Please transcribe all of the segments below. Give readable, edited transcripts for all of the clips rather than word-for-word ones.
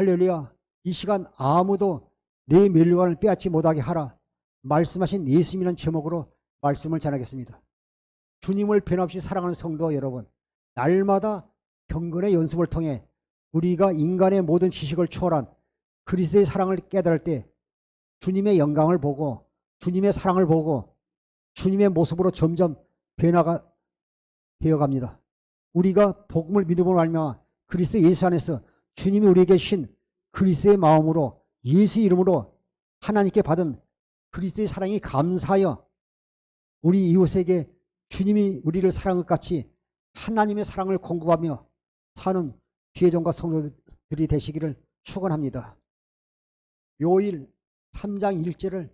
할렐루야. 이 시간 아무도 내 멸류관을 빼앗지 못하게 하라 말씀하신 예수님이라는 제목으로 말씀을 전하겠습니다. 주님을 변함없이 사랑하는 성도 여러분, 날마다 경건의 연습을 통해 우리가 인간의 모든 지식을 초월한 그리스도의 사랑을 깨달을 때 주님의 영광을 보고 주님의 사랑을 보고 주님의 모습으로 점점 변화가 되어갑니다. 우리가 복음을 믿음으로 알며 그리스도 예수 안에서 주님이 우리에게 주신 그리스도의 마음으로 예수 이름으로 하나님께 받은 그리스도의 사랑이 감사하여 우리 이웃에게 주님이 우리를 사랑한 것 같이 하나님의 사랑을 공급하며 사는 귀회종과 성도들이 되시기를 축원합니다. 요일 3장 1절을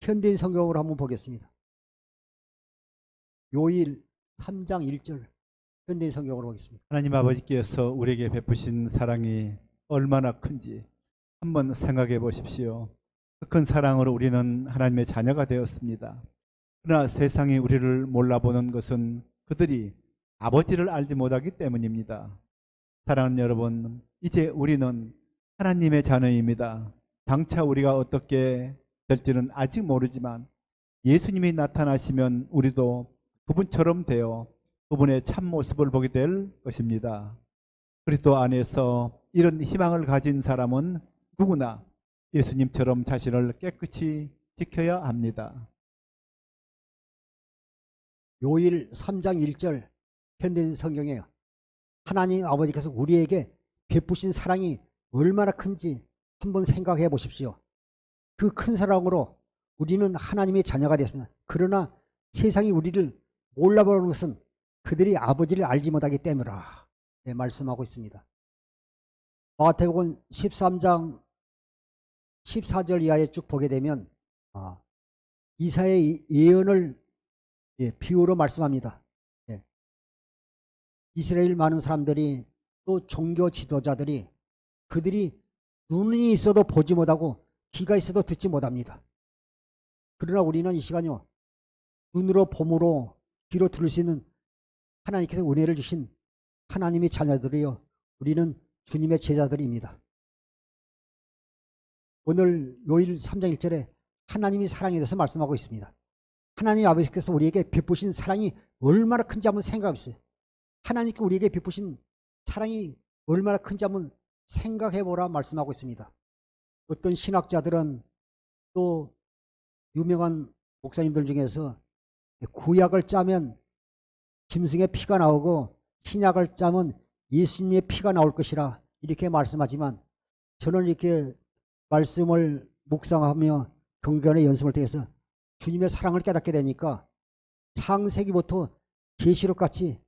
현대인 성경으로 한번 보겠습니다. 요일 3장 1절 현대인 성경으로 보겠습니다. 하나님 아버지께서 우리에게 베푸신 사랑이 얼마나 큰지 한번 생각해 보십시오. 그 큰 사랑으로 우리는 하나님의 자녀가 되었습니다. 그러나 세상이 우리를 몰라보는 것은 그들이 아버지를 알지 못하기 때문입니다. 사랑하는 여러분, 이제 우리는 하나님의 자녀입니다. 장차 우리가 어떻게 될지는 아직 모르지만 예수님이 나타나시면 우리도 그분처럼 되어 그분의 참모습을 보게 될 것입니다. 그리스도 안에서 이런 희망을 가진 사람은 누구나 예수님처럼 자신을 깨끗이 지켜야 합니다. 요일 3장 1절 현대인 성경에 하나님 아버지께서 우리에게 베푸신 사랑이 얼마나 큰지 한번 생각해 보십시오. 그 큰 사랑으로 우리는 하나님의 자녀가 되었습니다. 그러나 세상이 우리를 몰라보는 것은 그들이 아버지를 알지 못하기 때문이라 말씀하고 있습니다. 마태복음 13장 14절 이하에 쭉 보게 되면 이사야의 예언을 비유로 말씀합니다. 이스라엘 많은 사람들이 또 종교 지도자들이 그들이 눈이 있어도 보지 못하고 귀가 있어도 듣지 못합니다. 그러나 우리는 이 시간요 눈으로 봄으로 귀로 들을 수 있는 하나님께서 은혜를 주신 하나님의 자녀들이요 우리는 주님의 제자들입니다. 오늘 요일 3장 1절에 하나님이 사랑에 대해서 말씀하고 있습니다. 하나님 아버지께서 우리에게 베푸신 사랑이 얼마나 큰지 한번 생각해 보세요. 하나님께 우리에게 베푸신 사랑이 얼마나 큰지 한번 생각해 보라 말씀하고 있습니다. 어떤 신학자들은 또 유명한 목사님들 중에서 구약을 짜면 짐승의 피가 나오고 신약을 짜면 예수님의 피가 나올 것이라 이렇게 말씀하지만 저는 이렇게 말씀을 묵상하며 경건의 연습을 통해서 주님의 사랑을 깨닫게 되니까 창세기부터 계시록같이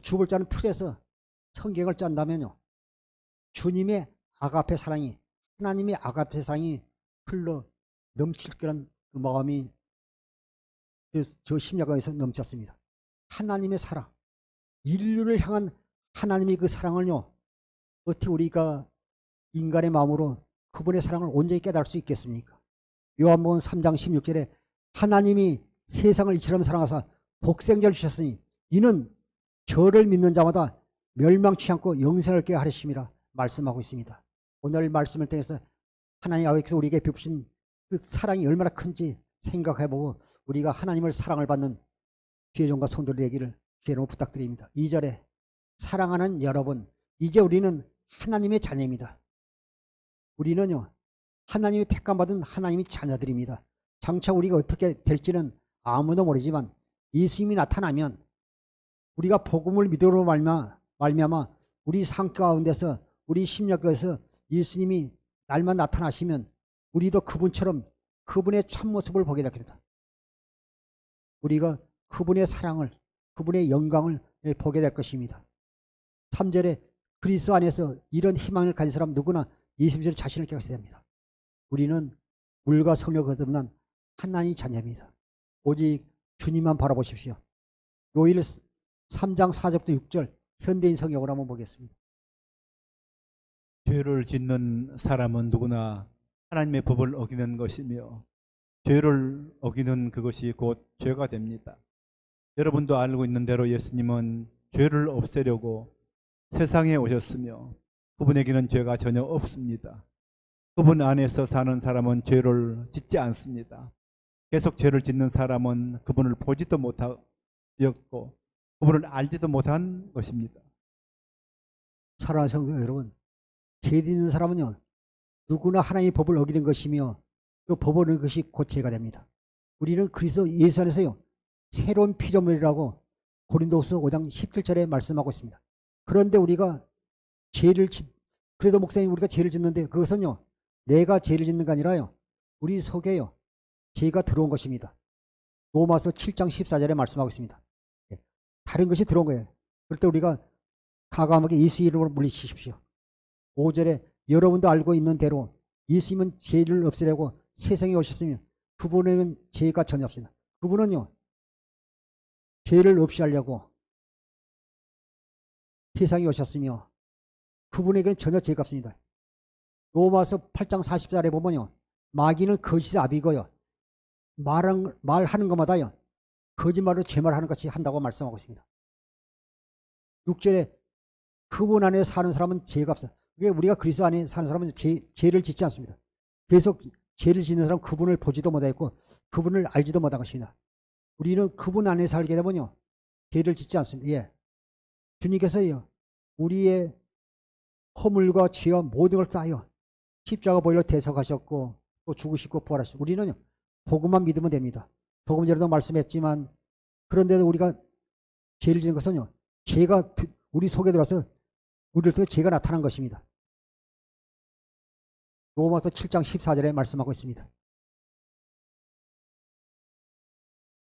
죽을 자는 틀에서 성경을 짠다면요 주님의 아가페 사랑이 하나님의 아가페 사랑이 흘러 넘칠 거란 그 마음이 저 심야가에서 넘쳤습니다. 하나님의 사랑, 인류를 향한 하나님의 그 사랑을요 어떻게 우리가 인간의 마음으로 그분의 사랑을 온전히 깨달을 수 있겠습니까? 요한복음 3장 16절에 하나님이 세상을 이처럼 사랑하사 독생자를 주셨으니 이는 저를 믿는 자마다 멸망치 않고 영생을 얻게 하리심이라 말씀하고 있습니다. 오늘 말씀을 통해서 하나님 아버지께서 우리에게 베푸신 그 사랑이 얼마나 큰지 생각해보고 우리가 하나님을 사랑을 받는 귀회종과 성도들 되기를 주의로 부탁드립니다. 2절에 사랑하는 여러분, 이제 우리는 하나님의 자녀입니다. 우리는요 하나님이 택감받은 하나님의 자녀들입니다. 장차 우리가 어떻게 될지는 아무도 모르지만 예수님이 나타나면 우리가 복음을 믿음으로 말미암아 우리 삶 가운데서 우리 심령에서 예수님이 날만 나타나시면 우리도 그분처럼 그분의 참모습을 보게 됩니다. 우리가 그분의 사랑을 그분의 영광을 보게 될 것입니다. 3절에 그리스도 안에서 이런 희망을 가진 사람 누구나 예수님처럼 자신을 깨닫게 됩니다. 우리는 물과 성령을 거듭난 하나님의 자녀입니다. 오직 주님만 바라보십시오. 요일 3장 4절부터 6절 현대인 성경으로 한번 보겠습니다. 죄를 짓는 사람은 누구나 하나님의 법을 어기는 것이며 죄를 어기는 그것이 곧 죄가 됩니다. 여러분도 알고 있는 대로 예수님은 죄를 없애려고 세상에 오셨으며 그분에게는 죄가 전혀 없습니다. 그분 안에서 사는 사람은 죄를 짓지 않습니다. 계속 죄를 짓는 사람은 그분을 보지도 못하였고 그분을 알지도 못한 것입니다. 사랑하는 성도 여러분, 죄 짓는 사람은요, 누구나 하나님의 법을 어기는 것이며 그 법을 어기는 것이 곧 죄가 됩니다. 우리는 그리스도 예수 안에서요, 새로운 피조물이라고 고린도후서 5장 17절에 말씀하고 있습니다. 그런데 우리가 그래도 목사님 우리가 죄를 짓는데 그것은요, 내가 죄를 짓는 게 아니라요, 우리 속에요, 죄가 들어온 것입니다. 로마서 7장 14절에 말씀하고 있습니다. 다른 것이 들어온 거예요. 그럴 때 우리가 가감하게 예수 이름으로 물리치십시오. 5절에 여러분도 알고 있는 대로 예수님은 죄를 없애려고 세상에 오셨으며 그분에게는 죄가 전혀 없습니다. 그분은요, 죄를 없이 하려고 세상에 오셨으며 그분에게는 전혀 죄가 없습니다. 로마서 8장 40절에 보면요, 마귀는 거짓의 아비고요, 말하는 것마다요, 거짓말로 죄말하는 것이 한다고 말씀하고 있습니다. 6절에 그분 안에 사는 사람은 죄가 없어요. 우리가 그리스도 안에 사는 사람은 죄를 짓지 않습니다. 계속 죄를 짓는 사람은 그분을 보지도 못하고 그분을 알지도 못한 것입니다. 우리는 그분 안에 살게 되면요, 죄를 짓지 않습니다. 예. 주님께서요, 우리의 허물과 죄와 모든 걸 따요 십자가 보혈로 대속하셨고 또 죽으시고 부활하셨고, 우리는요, 복음만 믿으면 됩니다. 조금 전에도 말씀했지만, 그런데도 우리가 죄를 짓는 것은요, 죄가 우리 속에 들어와서 우리를 통해 죄가 나타난 것입니다. 로마서 7장 14절에 말씀하고 있습니다.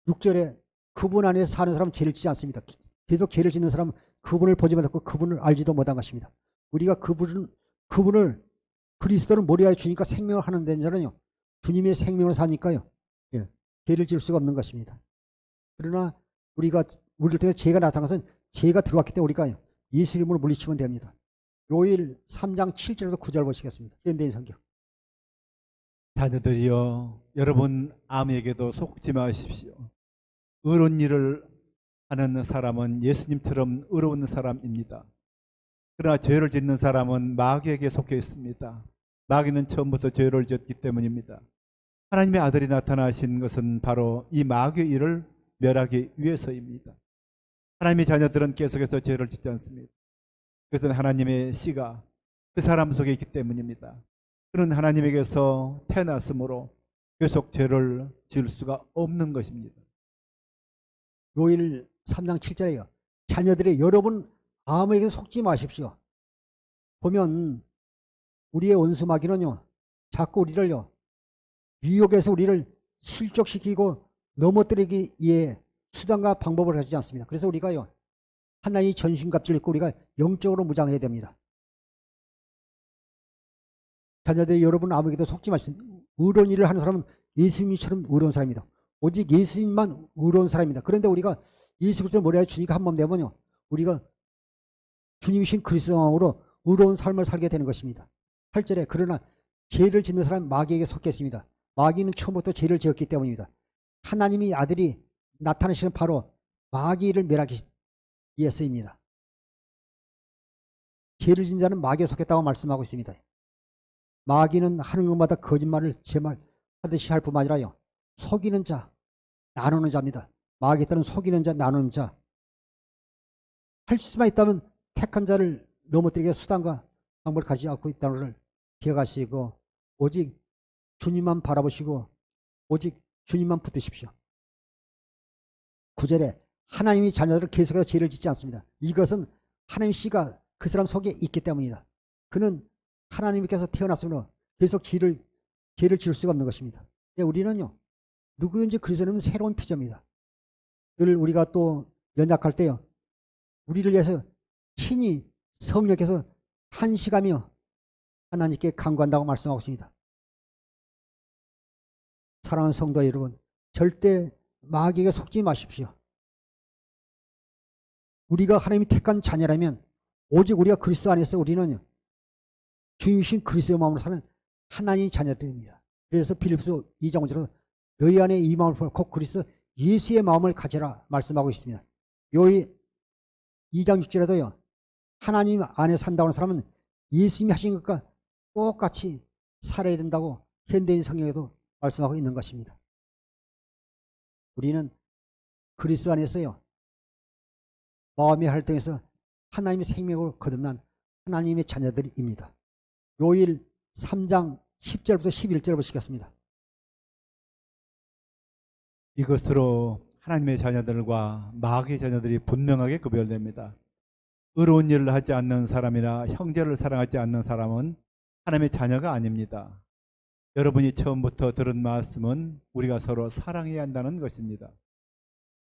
6절에 그분 안에서 사는 사람은 죄를 짓지 않습니다. 계속 죄를 짓는 사람은 그분을 보지 못하고 그분을 알지도 못한 것입니다. 우리가 그분을 그리스도를 머리하여 주니까 생명을 하는 데는요, 주님의 생명을 사니까요, 예, 죄를 지을 수가 없는 것입니다. 그러나 우리를 통해 죄가 나타난 것은 죄가 들어왔기 때문에 우리가 예수 이름으로 물리치면 됩니다. 요일 3장 7절에서 9절 보시겠습니다. 현대인 성경. 자녀들이여, 여러분 아무에게도 속지 마십시오. 의로운 일을 하는 사람은 예수님처럼 의로운 사람입니다. 그러나 죄를 짓는 사람은 마귀에게 속해 있습니다. 마귀는 처음부터 죄를 지었기 때문입니다. 하나님의 아들이 나타나신 것은 바로 이 마귀의 일을 멸하기 위해서입니다. 하나님의 자녀들은 계속해서 죄를 짓지 않습니다. 그것은 하나님의 씨가 그 사람 속에 있기 때문입니다. 그는 하나님에게서 태어났으므로 계속 죄를 지을 수가 없는 것입니다. 요일 3장 7절에요. 자녀들이 여러분 아무에게 속지 마십시오. 보면 우리의 원수 마귀는요, 자꾸 우리를요, 미혹해서 우리를 실족시키고 넘어뜨리기 위해 수단과 방법을 가지지 않습니다. 그래서 우리가요, 하나님의 전신갑주를 입고 우리가 영적으로 무장해야 됩니다. 자녀들이 여러분 아무에게도 속지 마십시오. 의로운 일을 하는 사람은 예수님처럼 의로운 사람입니다. 오직 예수님만 의로운 사람입니다. 그런데 우리가 예수 그리스도를 머리에 주니까 한 몸 되면요, 우리가 주님이신 그리스도 마음으로 의로운 삶을 살게 되는 것입니다. 8절에 그러나 죄를 짓는 사람은 마귀에게 속겠습니다. 마귀는 처음부터 죄를 지었기 때문입니다. 하나님의 아들이 나타나시는 바로 마귀를 멸하기 위해서입니다. 죄를 짓는 자는 마귀에 속했다고 말씀하고 있습니다. 마귀는 하는 것마다 거짓말을 제말하듯이 할 뿐만 아니라요, 속이는 자, 나누는 자입니다. 마귀에 따른 속이는 자, 나누는 자. 할 수만 있다면 택한 자를 넘어뜨리게 수단과 방법을 가지지 않고 있다는 것을 기억하시고 오직 주님만 바라보시고 오직 주님만 붙드십시오. 9절에 하나님이 자녀들을 계속해서 죄를 짓지 않습니다. 이것은 하나님 씨가 그 사람 속에 있기 때문이다. 그는 하나님께서 태어났으므로 계속 죄를 지을 수가 없는 것입니다. 우리는요, 누구든지 그리스도는 새로운 피조입니다. 늘 우리가 또 연약할 때요, 우리를 위해서 친히 성령께서 탄식하며 하나님께 간구한다고 말씀하고 있습니다. 사랑하는 성도 여러분, 절대 마귀에게 속지 마십시오. 우리가 하나님이 택한 자녀라면 오직 우리가 그리스도 안에서 우리는 주님이신 그리스도의 마음으로 사는 하나님의 자녀들입니다. 그래서 빌립보서 2장 5절에서 너희 안에 이 마음을 곧 그리스도 예수의 마음을 가져라 말씀하고 있습니다. 요이 2장 6절에도요, 하나님 안에 산다고 하는 사람은 예수님이 하신 것과 똑같이 살아야 된다고 현대인 성경에도 말씀하고 있는 것입니다. 우리는 그리스도 안에서요, 마음의 활동에서 하나님의 생명을 거듭난 하나님의 자녀들입니다. 요일 3장 10절부터 11절 보시겠습니다. 이것으로 하나님의 자녀들과 마귀의 자녀들이 분명하게 구별됩니다. 의로운 일을 하지 않는 사람이나 형제를 사랑하지 않는 사람은 하나님의 자녀가 아닙니다. 여러분이 처음부터 들은 말씀은 우리가 서로 사랑해야 한다는 것입니다.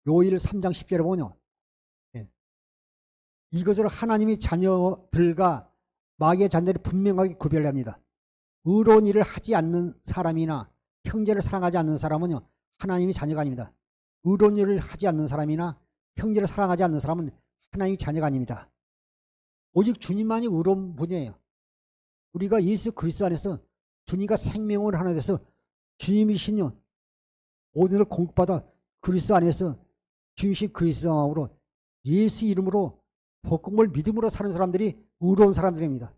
요일 3장 10절에 보면요, 이것으로 하나님의 자녀들과 마귀의 자녀들이 분명하게 구별됩니다. 의로운 일을 하지 않는 사람이나 형제를 사랑하지 않는 사람은요, 하나님의 자녀가 아닙니다. 의로운 일을 하지 않는 사람이나 형제를 사랑하지 않는 사람은 하나님의 자녀가 아닙니다. 오직 주님만이 의로운 분이에요. 우리가 예수 그리스도 안에서 주님과 생명을 하나 돼서 주님이신요, 모든 것을 공급받아 그리스도 안에서 주님이신 그리스도 마음으로 예수 이름으로 복음을 믿음으로 사는 사람들이 의로운 사람들입니다.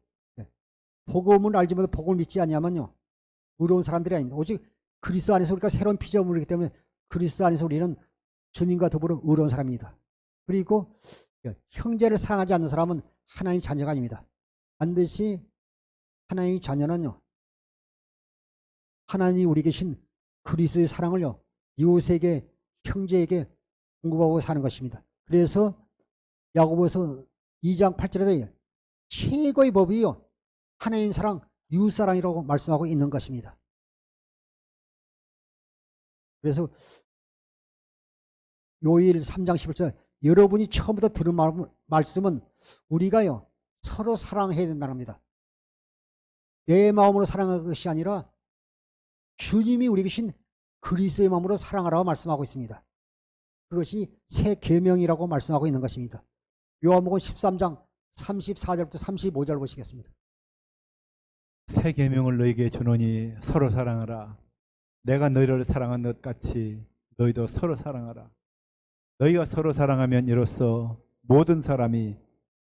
복음을 알지 못해 복음을 믿지 아니하면요, 의로운 사람들이 아닙니다. 오직 그리스도 안에서 우리가 새로운 피조물이기 때문에 그리스도 안에서 우리는 주님과 더불어 의로운 사람입니다. 그리고 형제를 사랑하지 않는 사람은 하나님 자녀가 아닙니다. 반드시 하나님의 자녀는요, 하나님이 우리 계신 그리스도의 사랑을요, 이웃에게 형제에게 공급하고 사는 것입니다. 그래서 야고보서 2장 8절에도 최고의 법이요, 하나님 사랑, 이웃 사랑이라고 말씀하고 있는 것입니다. 그래서 요일 3장 11절, 여러분이 처음부터 들은 말씀은 우리가요, 서로 사랑해야 된다는 겁니다. 내 마음으로 사랑하는 것이 아니라 주님이 우리 계신 그리스도의 마음으로 사랑하라고 말씀하고 있습니다. 그것이 새 계명이라고 말씀하고 있는 것입니다. 요한복음 13장 34절부터 35절 보시겠습니다. 새 계명을 너희에게 주노니 서로 사랑하라. 내가 너희를 사랑한 것 같이 너희도 서로 사랑하라. 너희가 서로 사랑하면 이로써 모든 사람이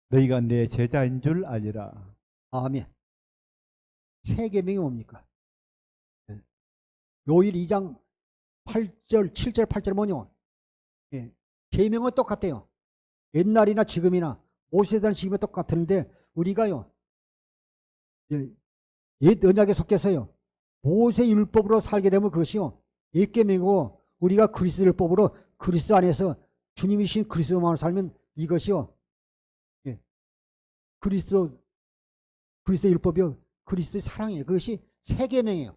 너희가 내 제자인 줄 알리라. 아멘. 새 계명이 뭡니까? 요일 2장 8절, 7절, 8절 뭐냐? 계명은 똑같아요. 옛날이나 지금이나 모세대나 지금이 똑같은데 우리가요, 옛 언약에 속해서요, 모세 율법으로 살게 되면 그것이요, 옛 계명이고, 우리가 그리스도 율법으로 그리스도 안에서 주님이신 그리스도만으로 살면 이것이요, 그리스도 율법이요, 그리스도의 사랑이에요. 그것이 새 계명이에요.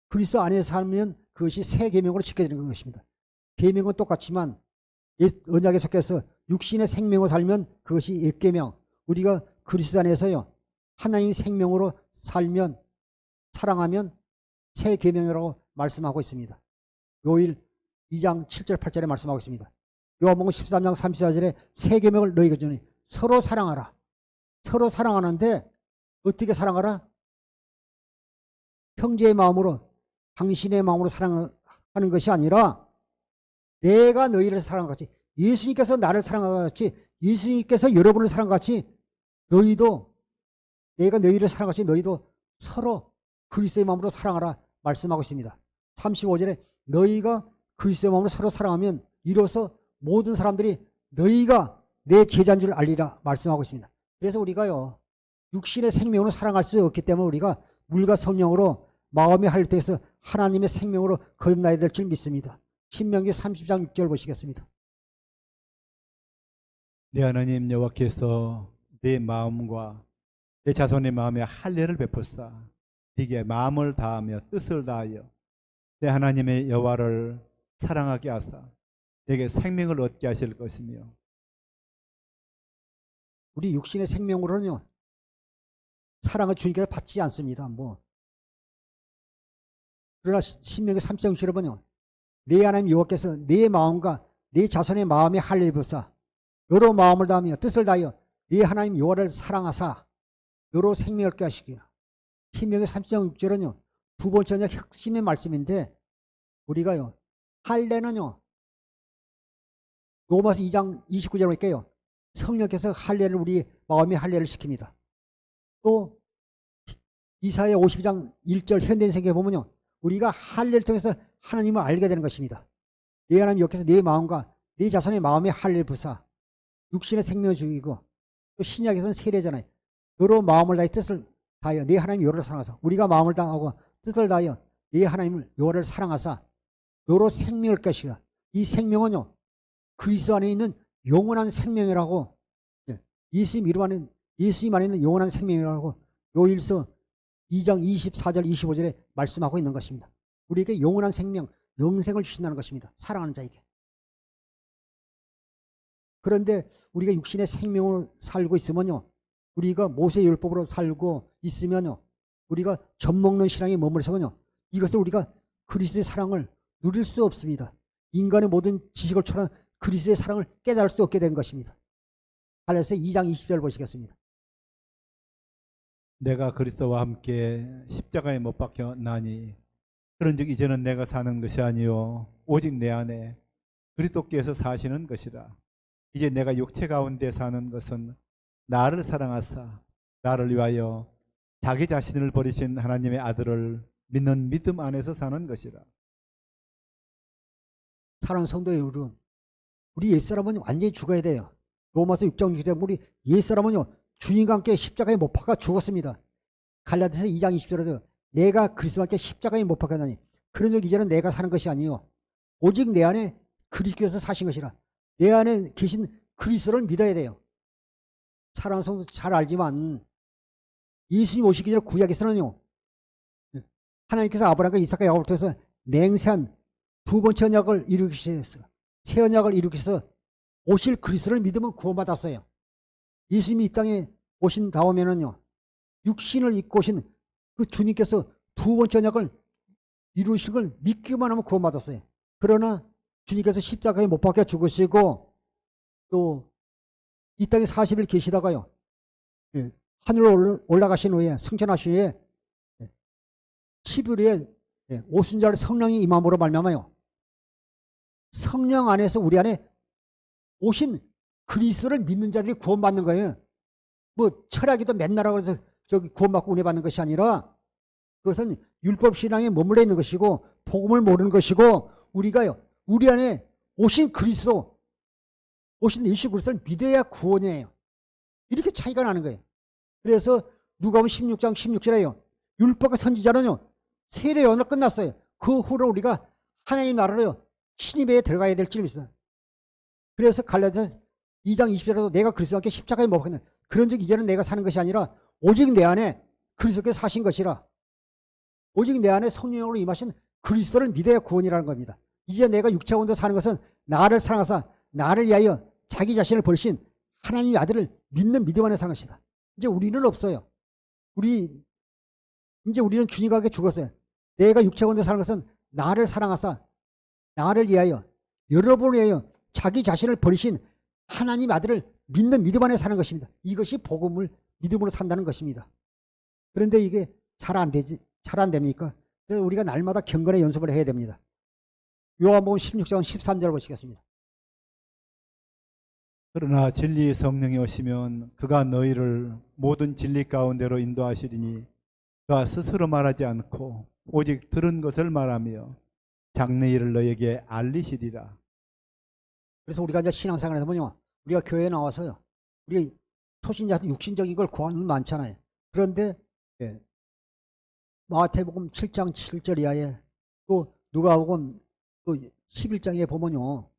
그리스도 안에서 살면 그것이 새 계명으로 지켜지는 것입니다. 계명은 똑같지만 옛 언약에 속해서 육신의 생명으로 살면 그것이 옛 계명, 우리가 그리스도 안에서요, 하나님의 생명으로 살면, 사랑하면 새 계명이라고 말씀하고 있습니다. 요일 2장 7절 8절에 말씀하고 있습니다. 요한복음 13장 34절에 새 계명을 너희에게 주니 서로 사랑하라. 서로 사랑하는데 어떻게 사랑하라? 형제의 마음으로, 당신의 마음으로 사랑하는 것이 아니라 내가 너희를 사랑한 것 같이, 예수님께서 나를 사랑한 것 같이, 예수님께서 여러분을 사랑한 것 같이 너희도, 내가 너희를 사랑한 것 같이 너희도 서로 그리스도의 마음으로 사랑하라 말씀하고 있습니다. 35절에 너희가 그리스도의 마음으로 서로 사랑하면 이로써 모든 사람들이 너희가 내 제자인 줄 알리라 말씀하고 있습니다. 그래서 우리가요, 육신의 생명으로 사랑할 수 없기 때문에 우리가 물과 성령으로 마음의 할때에서 하나님의 생명으로 거듭나야 될 줄 믿습니다. 신명기 30장 6절 보시겠습니다. 내 하나님 여호와께서 내 마음과 내 자손의 마음에 할례를 베푸사 네게 마음을 다하며 뜻을 다하여 내 하나님의 여호와를 사랑하게 하사 내게 생명을 얻게 하실 것이며. 우리 육신의 생명으로는요, 사랑을 주님께서 받지 않습니다. 그러나 신명기 3장 6절에 보면 내 하나님 여호와께서 내 마음과 내 자손의 마음에 할례를 베푸사 여러 마음을 다하며 뜻을 다하여 네 하나님 여호와를 사랑하사 너로 생명을 얻게 하시기야. 신명기 3장 6절은요, 두 번째 언약 핵심의 말씀인데 우리가요, 할례는요, 로마서 2장 29절에 볼게요. 성령께서 할례를 우리 마음의 할례를 시킵니다. 또 이사야 52장 1절 현대인생에 보면요, 우리가 할례를 통해서 하나님을 알게 되는 것입니다. 내 하나님 여기서 내 마음과 내 자손의 마음에 할례를 부사 육신의 생명을 죽이고, 또 신약에서는 세례잖아요. 너로 마음을 다해 뜻을 다하여 내 하나님 여호와를 사랑하사, 우리가 마음을 다하고 뜻을 다하여 내 하나님을 여호와를 사랑하사 너로 생명을 것이라. 이 생명은요, 그리스도 안에 있는 영원한 생명이라고, 예수님 안에 있는 영원한 생명이라고 요일서 2장 24절 25절에 말씀하고 있는 것입니다. 우리에게 영원한 생명, 영생을 주신다는 것입니다. 사랑하는 자에게. 그런데 우리가 육신의 생명으로 살고 있으면요, 우리가 모세 율법으로 살고 있으면요, 우리가 젖먹는 신앙에 머물서면요, 이것을 우리가 그리스도의 사랑을 누릴 수 없습니다. 인간의 모든 지식을 초월한 그리스도의 사랑을 깨달을 수 없게 된 것입니다. 갈라디아서 2장 20절 보시겠습니다. 내가 그리스도와 함께 십자가에 못 박혀 나니 그런즉 이제는 내가 사는 것이 아니요 오직 내 안에 그리스도께서 사시는 것이라. 이제 내가 육체 가운데 사는 것은 나를 사랑하사 나를 위하여 자기 자신을 버리신 하나님의 아들을 믿는 믿음 안에서 사는 것이라. 사랑하는 성도 여러분, 우리 옛사람은 완전히 죽어야 돼요. 로마서 6장 6절에 우리 옛사람은요, 주님과 함께 십자가에 못 박아 죽었습니다. 갈라디아서 2장 20절에도 내가 그리스도와 함께 십자가에 못 박았나니 그런즉 이제는 내가 사는 것이 아니요 오직 내 안에 그리스도께서 사신 것이라. 내 안에 계신 그리스도를 믿어야 돼요. 사랑하는 성도 잘 알지만 예수님 오시기 전에 구약에서는요, 하나님께서 아브라함과 이삭과 야곱을 통해서 맹세한 두 번째 언약을 이루기시서 새 언약을 이루기셔서 오실 그리스도를 믿으면 구원받았어요. 예수님이 이 땅에 오신 다음에는요, 육신을 입고 오신 그 주님께서 두 번째 언약을 이루신 걸 믿기만 하면 구원받았어요. 그러나 주님께서 십자가에 못 박혀 죽으시고 또 이 땅에 40일 계시다가요, 하늘로 올라가신 후에 승천하신 후에 10일에 오순절 성령이 임함으로 말미암아요, 성령 안에서 우리 안에 오신 그리스도를 믿는 자들이 구원받는 거예요. 뭐 철학이도 맨날하고 해서 저기 구원받고 은혜 받는 것이 아니라 그것은 율법 신앙에 머물러 있는 것이고 복음을 모르는 것이고, 우리가요, 우리 안에 오신 그리스도, 오신 예수 그리스도를 믿어야 구원이에요. 이렇게 차이가 나는 거예요. 그래서 누가복음 16장 16절에요, 율법과 선지자는요 세례 요한으로 끝났어요. 그 후로 우리가 하나님 나라로 신입에 들어가야 될 줄 믿어요. 그래서 갈라디아서 2장 20절에도 내가 그리스도와 함께 십자가에 못 박혔네. 그런즉 이제는 내가 사는 것이 아니라 오직 내 안에 그리스도께서 사신 것이라. 오직 내 안에 성령으로 임하신 그리스도를 믿어야 구원이라는 겁니다. 이제 내가 육체 가운데 사는 것은 나를 사랑하사 나를 위하여 자기 자신을 버리신 하나님의 아들을 믿는 믿음 안에 사는 것이다. 이제 우리는 없어요. 이제 우리는 주님과 함께 죽었어요. 내가 육체 가운데 사는 것은 나를 사랑하사 나를 위하여, 여러분을 위하여 자기 자신을 버리신 하나님 아들을 믿는 믿음 안에 사는 것입니다. 이것이 복음을 믿음으로 산다는 것입니다. 그런데 이게 잘 안 됩니까? 그래서 우리가 날마다 경건의 연습을 해야 됩니다. 요한복음 16장 13절 보시겠습니다. 그러나 진리의 성령이 오시면 그가 너희를 모든 진리 가운데로 인도하시리니 그가 스스로 말하지 않고 오직 들은 것을 말하며 장래 일을 너희에게 알리시리라. 그래서 우리가 이제 신앙생활에서 보면 우리가 교회에 나와서요, 우리 초신자들 육신적인 걸 구하는 많잖아요. 그런데 마태복음 7장 7절 이하에 또 누가복음 또 11장에 보면요,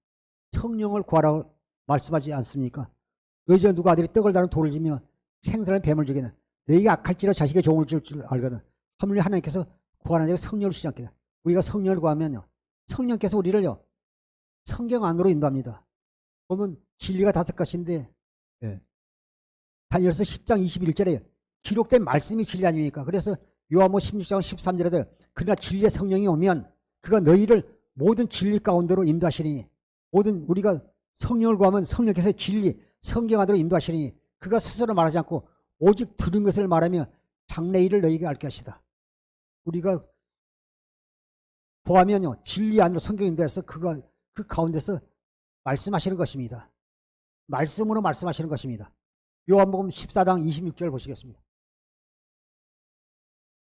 성령을 구하라고 말씀하지 않습니까? 너희 중 누가 아들이 떡을 다룬 돌을 지며 생선을 뱀을 주겠나. 너희가 악할지라 자식의 종을 줄 알거든. 하물며 하나님께서 구하는 자에게 성령을 주지 않겠다. 우리가 성령을 구하면요, 성령께서 우리를요 성경 안으로 인도합니다. 보면 진리가 5가지인데 다니엘서 10장 21절에 기록된 말씀이 진리 아닙니까? 그래서 요한복음 16장 13절에도 그러나 진리의 성령이 오면 그가 너희를 모든 진리 가운데로 인도하시니, 모든 우리가 성령을 구하면 성령께서 진리 성경 안으로 인도하시니 그가 스스로 말하지 않고 오직 들은 것을 말하며 장래 일을 너희에게 알게 하시다. 우리가 구하면요 진리 안으로 성경 인도해서 그가 그 가운데서 말씀하시는 것입니다. 말씀으로 말씀하시는 것입니다. 요한복음 14장 26절 보시겠습니다.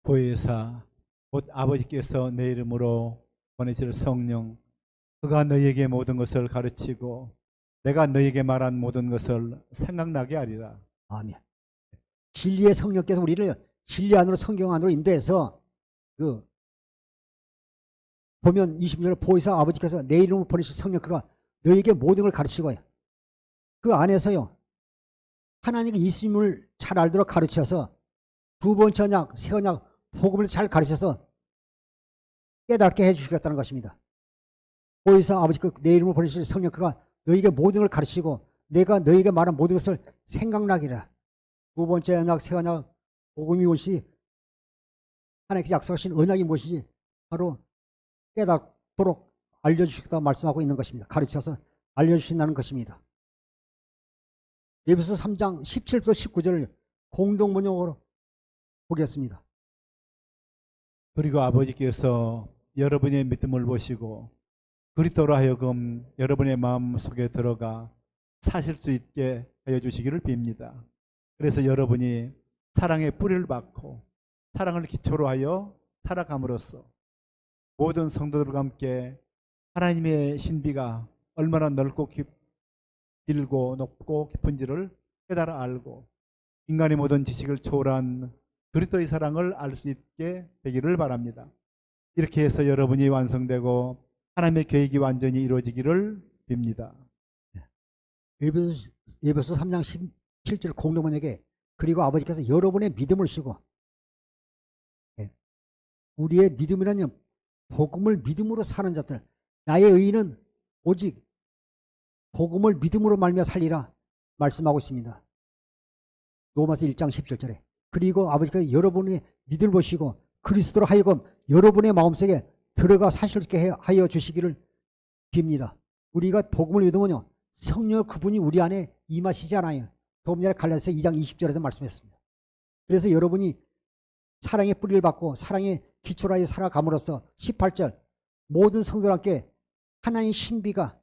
보혜사 곧 아버지께서 내 이름으로 보내실 성령 그가 너희에게 모든 것을 가르치고 내가 너희에게 말한 모든 것을 생각나게 하리라. 아멘. 진리의 성령께서 우리를 진리 안으로 성경 안으로 인도해서 그 보면 20절 보혜사 아버지께서 내 이름으로 보내실 성령 그가 너희에게 모든 걸 가르치고 그 안에서요 하나님의 예수님을 잘 알도록 가르쳐서 두 번째 언약, 새 언약 복음을 잘 가르쳐서 깨닫게 해주시겠다는 것입니다. 보혜사 아버지께서 내 이름으로 보내실 성령 그가 너희에게 모든 걸 가르치고 내가 너희에게 말한 모든 것을 생각나기라. 두 번째 언약, 새 언약 복음이 무엇이 하나님께서 약속하신 언약이 무엇이지 바로 깨닫도록 알려주시겠다고 말씀하고 있는 것입니다. 가르쳐서 알려주신다는 것입니다. 에베소 3장 17절 19절을 공동번역으로 보겠습니다. 그리고 아버지께서 여러분의 믿음을 보시고 그리스도로 하여금 여러분의 마음 속에 들어가 사실 수 있게 하여 주시기를 빕니다. 그래서 여러분이 사랑의 뿌리를 받고 사랑을 기초로 하여 살아감으로써 모든 성도들과 함께 하나님의 신비가 얼마나 넓고 길고 높고 깊은지를 깨달아 알고 인간의 모든 지식을 초월한 그리스도의 사랑을 알 수 있게 되기를 바랍니다. 이렇게 해서 여러분이 완성되고 하나님의 계획이 완전히 이루어지기를 빕니다. 에베소 3장 17절 공동번역에 그리고 아버지께서 여러분의 믿음을 주시고 우리의 믿음이라는 복음을 믿음으로 사는 자들 나의 의인은 오직 복음을 믿음으로 말미암아 살리라 말씀하고 있습니다. 로마서 1장 17절에 그리고 아버지께서 여러분의 믿음을 보시고 그리스도로 하여금 여러분의 마음속에 들어가 사실 있게 하여 주시기를 빕니다. 우리가 복음을 믿으면요 성령 그분이 우리 안에 임하시지 않아요. 조금 전에 갈라디아서 2장 20절에도 말씀했습니다. 그래서 여러분이 사랑의 뿌리를 받고 사랑의 기초로 하여 살아감으로써 18절 모든 성도와 함께 하나님의 신비가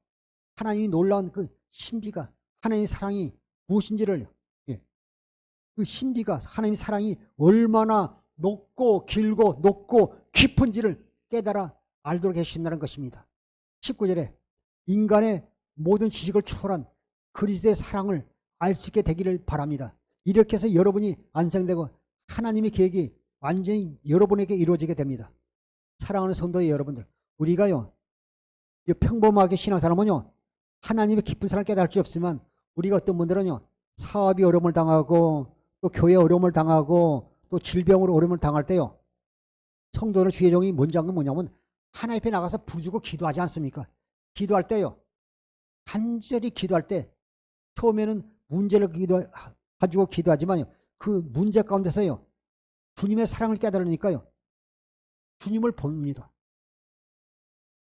하나님이 놀라운 그 신비가 하나님의 사랑이 무엇인지를 그 신비가 하나님의 사랑이 얼마나 높고 길고 높고 깊은지를 깨달아 알도록 해주신다는 것입니다. 19절에 인간의 모든 지식을 초월한 그리스도의 사랑을 알 수 있게 되기를 바랍니다. 이렇게 해서 여러분이 완성되고 하나님의 계획이 완전히 여러분에게 이루어지게 됩니다. 사랑하는 성도의 여러분들 우리가요 평범하게 신앙생활하면요 하나님의 깊은 사랑을 깨달을 수 없지만 우리가 어떤 분들은요 사업이 어려움을 당하고 또 교회 어려움을 당하고 또 질병으로 어려움을 당할 때요 성도는 주의 종이 먼저 한 건 뭐냐면 하나님 앞에 나가서 부르짖고 기도하지 않습니까? 기도할 때요 간절히 기도할 때 처음에는 문제를 가지고 기도하지만요 그 문제 가운데서요 주님의 사랑을 깨달으니까요 주님을 봅니다.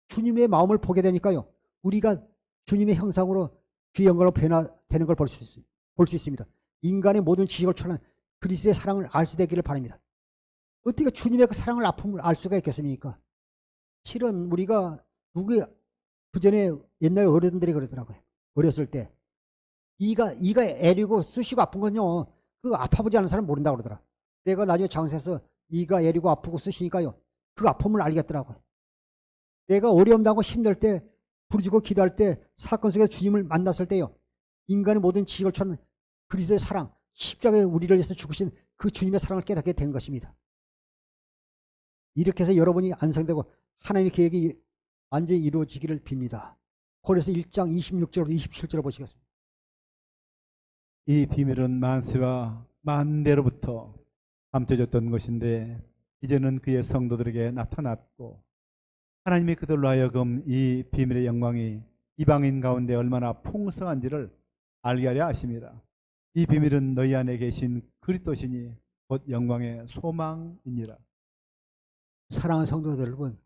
주님의 마음을 보게 되니까요 우리가 주님의 형상으로 주의 영광으로 변화되는 걸 볼 수 있습니다. 인간의 모든 지식을 초월한 그리스도의 사랑을 알 수 되기를 바랍니다. 어떻게 주님의 그 사랑을 아픔을 알 수가 있겠습니까? 실은 우리가 그 전에 옛날 어른들이 그러더라고요. 어렸을 때 이가 애리고 쑤시고 아픈 건요 그 아파보지 않은 사람 모른다고 그러더라. 내가 나중에 장사해서 이가 애리고 아프고 쑤시니까요 그 아픔을 알겠더라고요. 내가 어려움 당하고 힘들 때 부르짖고 기도할 때 사건 속에서 주님을 만났을 때요 인간의 모든 지식을 초월한 그리스도의 사랑 십자가에 우리를 위해서 죽으신 그 주님의 사랑을 깨닫게 된 것입니다. 이렇게 해서 여러분이 완성되고 하나님의 계획이 완전히 이루어지기를 빕니다. 고린도서 1장 26절로 27절을 보시겠습니다. 이 비밀은 만세와 만대로부터 감춰졌던 것인데 이제는 그의 성도들에게 나타났고 하나님이 그들로 하여금 이 비밀의 영광이 이방인 가운데 얼마나 풍성한지를 알게 하려 하심이라. 이 비밀은 너희 안에 계신 그리스도시니 곧 영광의 소망이니라. 사랑하는 성도 여러분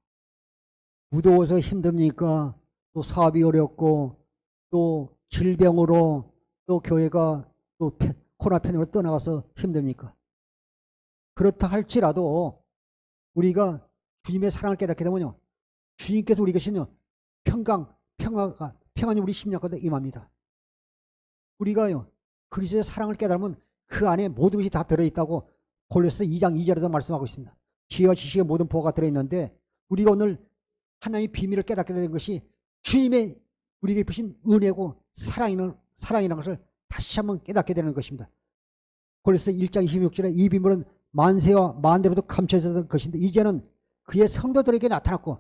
무더워서 힘듭니까? 또 사업이 어렵고 또 질병으로 또 교회가 또 코로나 팬으로 떠나가서 힘듭니까? 그렇다 할지라도 우리가 주님의 사랑을 깨닫게 되면요 주님께서 우리 계시는 평안이 우리 심령 가운데 임합니다. 우리가요 그리스도의 사랑을 깨달으면 그 안에 모든 것이 다 들어있다고 골로새 2장 2절에도 말씀하고 있습니다. 지혜와 지식의 모든 보화가 들어있는데 우리가 오늘 하나님의 비밀을 깨닫게 되는 것이 주님의 우리에게 주신 은혜고 사랑이라는 것을 다시 한번 깨닫게 되는 것입니다. 골로새 1장 26절에 이 비밀은 만세와 만대로도 감춰졌던 것인데 이제는 그의 성도들에게 나타났고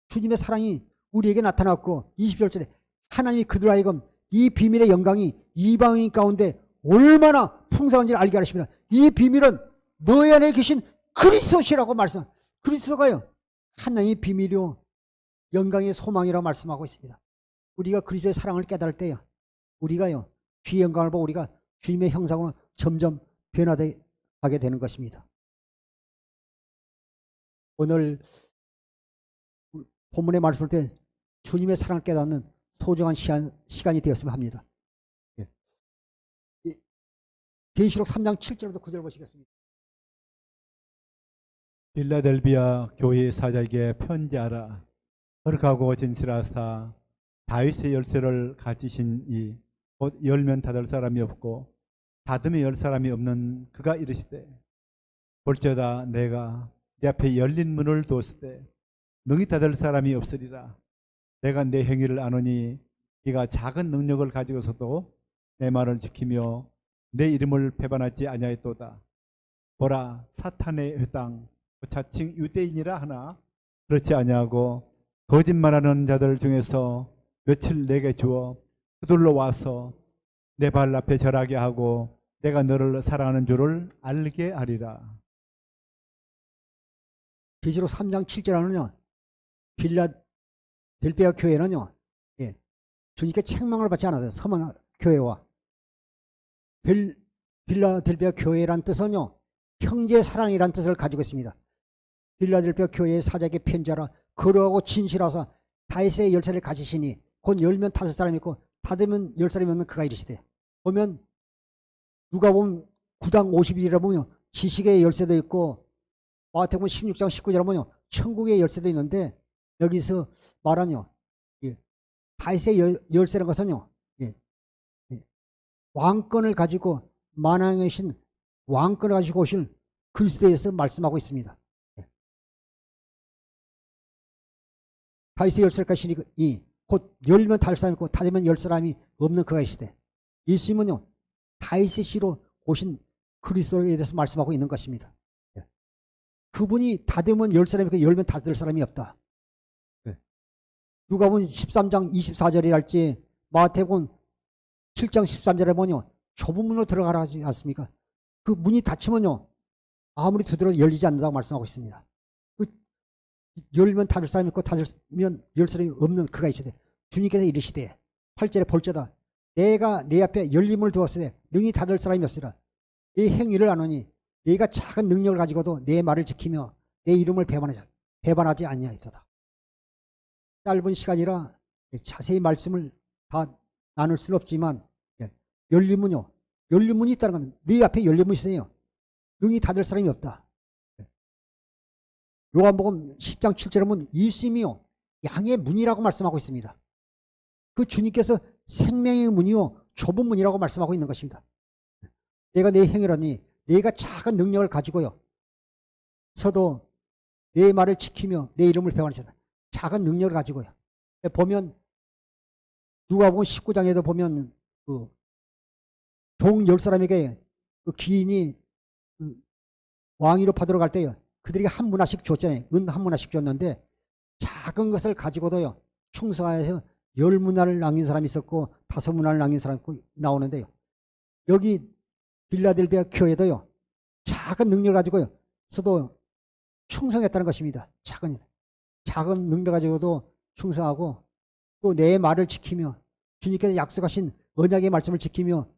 주님의 사랑이 우리에게 나타났고 20절에 하나님이 그들 하여금 이 비밀의 영광이 이방인 가운데 얼마나 풍성한지를 알게 하십니다. 이 비밀은 너희 안에 계신 그리스도시라고 말씀. 그리스도가요 하나님의 비밀이요 영광의 소망이라고 말씀하고 있습니다. 우리가 그리스도의 사랑을 깨달을 때요 우리가요 주의 영광을 보고 우리가 주님의 형상으로 점점 변화하게 되는 것입니다. 오늘 본문의 말씀을 때 주님의 사랑을 깨닫는 소중한 시간이 되었으면 합니다. 계시록 3장 7절부터 9절 보시겠습니다. 빌라델비아 교회 사자에게 편지하라. 거룩하고 진실하사 다윗의 열쇠를 가지신 이 곧 열면 닫을 사람이 없고 닫으면 열 사람이 없는 그가 이르시되 볼지어다 내가 네 앞에 열린 문을 두었을 때 능히 닫을 사람이 없으리라. 내가 내 행위를 아노니 네가 작은 능력을 가지고서도 내 말을 지키며 내 이름을 배반하지 아니하였도다. 보라 사탄의 회당 자칭 유대인이라 하나 그렇지 아니하고 거짓말하는 자들 중에서 며칠 내게 주어 그들로 와서 내 발 앞에 절하게 하고 내가 너를 사랑하는 줄을 알게 하리라. 계시록 3장 7절에는요 빌라델비아 교회는요 주님께 책망을 받지 않았어요. 서만 교회와 빌라델비아 교회란 뜻은요 형제 사랑이란 뜻을 가지고 있습니다. 빌라델비아 교회의 사자에게 편지하라. 거룩하고 진실하사 다윗의 열쇠를 가지시니 곧 열면 5사람이 있고 닫으면 10사람이 없는 그가 이르시되 보면 누가 보면 9장 52절에 보면 지식의 열쇠도 있고 마태복음 16장 19절에 보면 천국의 열쇠도 있는데 여기서 말하는요 다윗의 열쇠라는 것은요 왕권을 가지고 만왕의 신 왕권을 가지고 오실 그리스도에서 말씀하고 있습니다. 다윗의 열쇠를 가시니 곧 열면 닫을 사람이 있고 닫으면 열 사람이 없는 그가 이시되 예수님은요 다윗의 씨로 오신 그리스도에 대해서 말씀하고 있는 것입니다. 그분이 닫으면 열 사람이 있고 열면 닫을 사람이 없다. 누가복음 13장 24절이랄지 마태복음 7장 13절에 보면 좁은 문으로 들어가라 하지 않습니까? 그 문이 닫히면요 아무리 두드려도 열리지 않는다고 말씀하고 있습니다. 열면 닫을 사람이 있고 닫으면 열 사람이 없는 그가 있으되 주님께서 이르시되 8절에 볼지어다 내가 내 앞에 열림을 두었으되 능히 닫을 사람이 없으라. 내 행위를 아노니 네가 작은 능력을 가지고도 내 말을 지키며 내 이름을 배반하지 아니하였도다. 짧은 시간이라 자세히 말씀을 다 나눌 수는 없지만 열림문요 열림문이 있다는 겁니다. 네 앞에 열림문이 있어요. 능히 닫을 사람이 없다. 요한복음 10장 7절에 보면 예수님이요 양의 문이라고 말씀하고 있습니다. 그 주님께서 생명의 문이요 좁은 문이라고 말씀하고 있는 것입니다. 내가 내 행위라니 내가 작은 능력을 가지고요 서도 내 말을 지키며 내 이름을 배반하잖아. 작은 능력을 가지고요. 보면 누가복음 19장에도 보면 그 종 10사람에게 그 귀인이 그 왕위로 받으러 갈 때요 그들에게 한 문화씩 줬잖아요. 은 한 문화씩 줬는데 작은 것을 가지고도요 충성하여서 10문화를 남긴 사람이 있었고 5문화를 남긴 사람이 나오는데요. 여기 빌라델비아 교회도요 작은 능력을 가지고요 서도 충성했다는 것입니다. 작은 능력 가지고도 충성하고 또 내 말을 지키며 주님께서 약속하신 언약의 말씀을 지키며